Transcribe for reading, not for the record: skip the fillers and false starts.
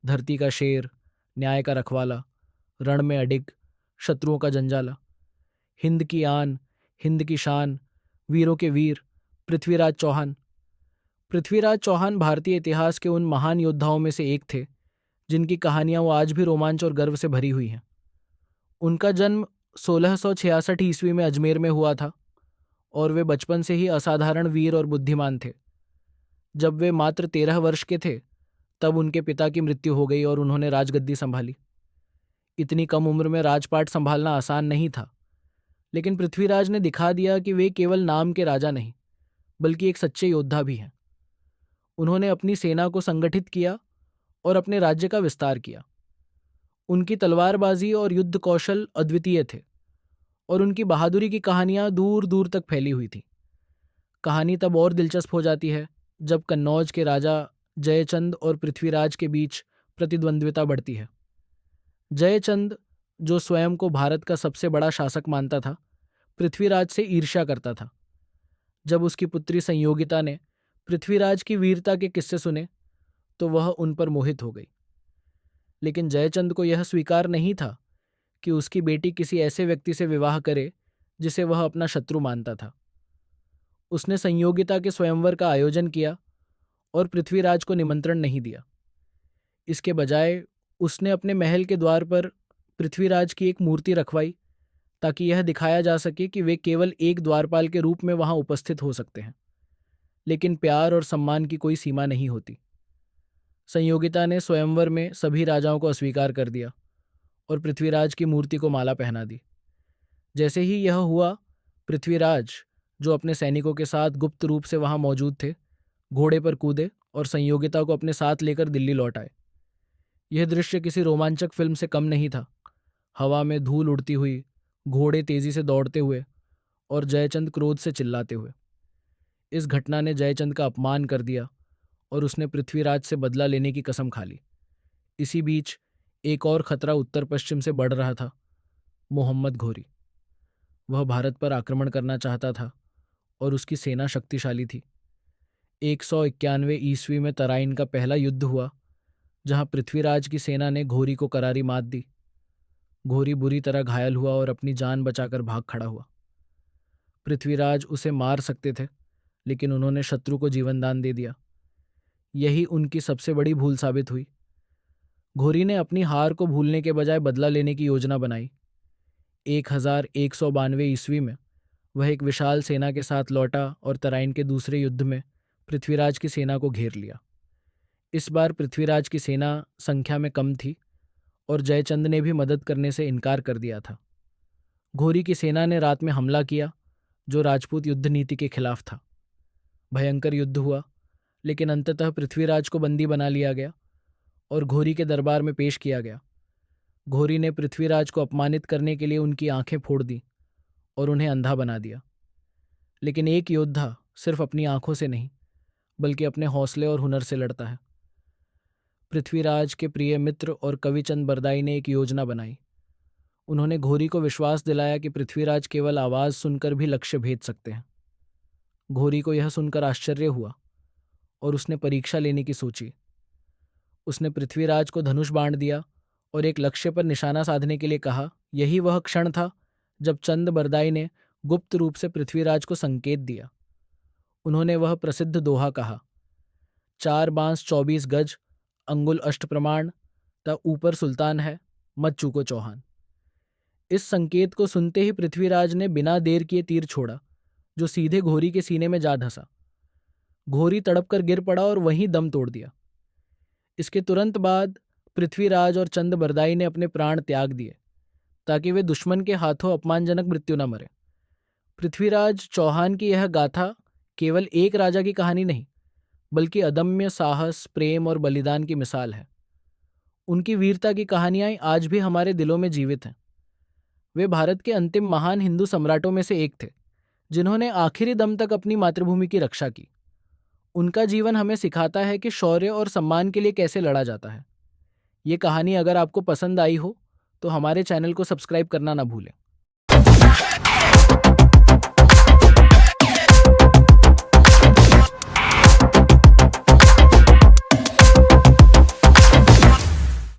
धरती का शेर, न्याय का रखवाला, रण में अडिग, शत्रुओं का जंजाला, हिंद की आन, हिंद की शान, वीरों के वीर, पृथ्वीराज चौहान। पृथ्वीराज चौहान भारतीय इतिहास के उन महान योद्धाओं में से एक थे जिनकी कहानियां वो आज भी रोमांच और गर्व से भरी हुई हैं। उनका जन्म 1666 ईस्वी में अजमेर में हुआ था और वे बचपन से ही असाधारण वीर और बुद्धिमान थे। जब वे मात्र 13 वर्ष के थे तब उनके पिता की मृत्यु हो गई और उन्होंने राजगद्दी संभाली। इतनी कम उम्र में राजपाट संभालना आसान नहीं था, लेकिन पृथ्वीराज ने दिखा दिया कि वे केवल नाम के राजा नहीं बल्कि एक सच्चे योद्धा भी हैं। उन्होंने अपनी सेना को संगठित किया और अपने राज्य का विस्तार किया। उनकी तलवारबाजी और युद्ध कौशल अद्वितीय थे और उनकी बहादुरी की कहानियां दूर दूर तक फैली हुई थी। कहानी तब और दिलचस्प हो जाती है जब कन्नौज के राजा जयचंद और पृथ्वीराज के बीच प्रतिद्वंद्विता बढ़ती है। जयचंद, जो स्वयं को भारत का सबसे बड़ा शासक मानता था, पृथ्वीराज से ईर्ष्या करता था। जब उसकी पुत्री संयोगिता ने पृथ्वीराज की वीरता के किस्से सुने तो वह उन पर मोहित हो गई। लेकिन जयचंद को यह स्वीकार नहीं था कि उसकी बेटी किसी ऐसे व्यक्ति से विवाह करे जिसे वह अपना शत्रु मानता था। उसने संयोगिता के स्वयंवर का आयोजन किया और पृथ्वीराज को निमंत्रण नहीं दिया। इसके बजाय उसने अपने महल के द्वार पर पृथ्वीराज की एक मूर्ति रखवाई ताकि यह दिखाया जा सके कि वे केवल एक द्वारपाल के रूप में वहां उपस्थित हो सकते हैं, लेकिन प्यार और सम्मान की कोई सीमा नहीं होती। संयोगिता ने स्वयंवर में सभी राजाओं को अस्वीकार कर दिया और पृथ्वीराज की मूर्ति को माला पहना दी। जैसे ही यह हुआ, पृथ्वीराज, जो अपने सैनिकों के साथ गुप्त रूप से वहां मौजूद थे, घोड़े पर कूदे और संयोगिता को अपने साथ लेकर दिल्ली लौट आए। यह दृश्य किसी रोमांचक फिल्म से कम नहीं था। हवा में धूल उड़ती हुई, घोड़े तेजी से दौड़ते हुए और जयचंद क्रोध से चिल्लाते हुए। इस घटना ने जयचंद का अपमान कर दिया और उसने पृथ्वीराज से बदला लेने की कसम खा ली। इसी बीच एक और खतरा उत्तर पश्चिम से बढ़ रहा था, मोहम्मद घोरी। वह भारत पर आक्रमण करना चाहता था और उसकी सेना शक्तिशाली थी। 191 ईस्वी में तराइन का पहला युद्ध हुआ जहां पृथ्वीराज की सेना ने घोरी को करारी मात दी। घोरी बुरी तरह घायल हुआ और अपनी जान बचाकर भाग खड़ा हुआ। पृथ्वीराज उसे मार सकते थे, लेकिन उन्होंने शत्रु को जीवनदान दे दिया। यही उनकी सबसे बड़ी भूल साबित हुई। घोरी ने अपनी हार को भूलने के बजाय बदला लेने की योजना बनाई। 1192 ईस्वी में वह एक विशाल सेना के साथ लौटा और तराइन के दूसरे युद्ध में पृथ्वीराज की सेना को घेर लिया। इस बार पृथ्वीराज की सेना संख्या में कम थी और जयचंद ने भी मदद करने से इनकार कर दिया था। घोरी की सेना ने रात में हमला किया, जो राजपूत युद्ध नीति के खिलाफ था। भयंकर युद्ध हुआ, लेकिन अंततः पृथ्वीराज को बंदी बना लिया गया और घोरी के दरबार में पेश किया गया। घोरी ने पृथ्वीराज को अपमानित करने के लिए उनकी आंखें फोड़ दी और उन्हें अंधा बना दिया। लेकिन एक योद्धा सिर्फ अपनी आंखों से नहीं बल्कि अपने हौसले और हुनर से लड़ता है। पृथ्वीराज के प्रिय मित्र और कविचंद बरदाई ने एक योजना बनाई। उन्होंने घोरी को विश्वास दिलाया कि पृथ्वीराज केवल आवाज सुनकर भी लक्ष्य भेद सकते हैं। घोरी को यह सुनकर आश्चर्य हुआ और उसने परीक्षा लेने की सोची। उसने पृथ्वीराज को धनुष बाण दिया और एक लक्ष्य पर निशाना साधने के लिए कहा। यही वह क्षण था जब चंद बरदाई ने गुप्त रूप से पृथ्वीराज को संकेत दिया। उन्होंने वह प्रसिद्ध दोहा कहा, 4 बांस 24 गज, अंगुल अष्ट प्रमाण, ता ऊपर सुल्तान है, मत चूको चौहान। इस संकेत को सुनते ही पृथ्वीराज ने बिना देर किए तीर छोड़ा, जो सीधे घोरी के सीने में जा धंसा। घोरी तड़प कर गिर पड़ा और वहीं दम तोड़ दिया। इसके तुरंत बाद पृथ्वीराज और चंद बरदाई ने अपने प्राण त्याग दिए ताकि वे दुश्मन के हाथों अपमानजनक मृत्यु न मरे। पृथ्वीराज चौहान की यह गाथा केवल एक राजा की कहानी नहीं बल्कि अदम्य साहस, प्रेम और बलिदान की मिसाल है। उनकी वीरता की कहानियां आज भी हमारे दिलों में जीवित हैं। वे भारत के अंतिम महान हिंदू सम्राटों में से एक थे जिन्होंने आखिरी दम तक अपनी मातृभूमि की रक्षा की। उनका जीवन हमें सिखाता है कि शौर्य और सम्मान के लिए कैसे लड़ा जाता है। ये कहानी अगर आपको पसंद आई हो तो हमारे चैनल को सब्सक्राइब करना ना भूलें।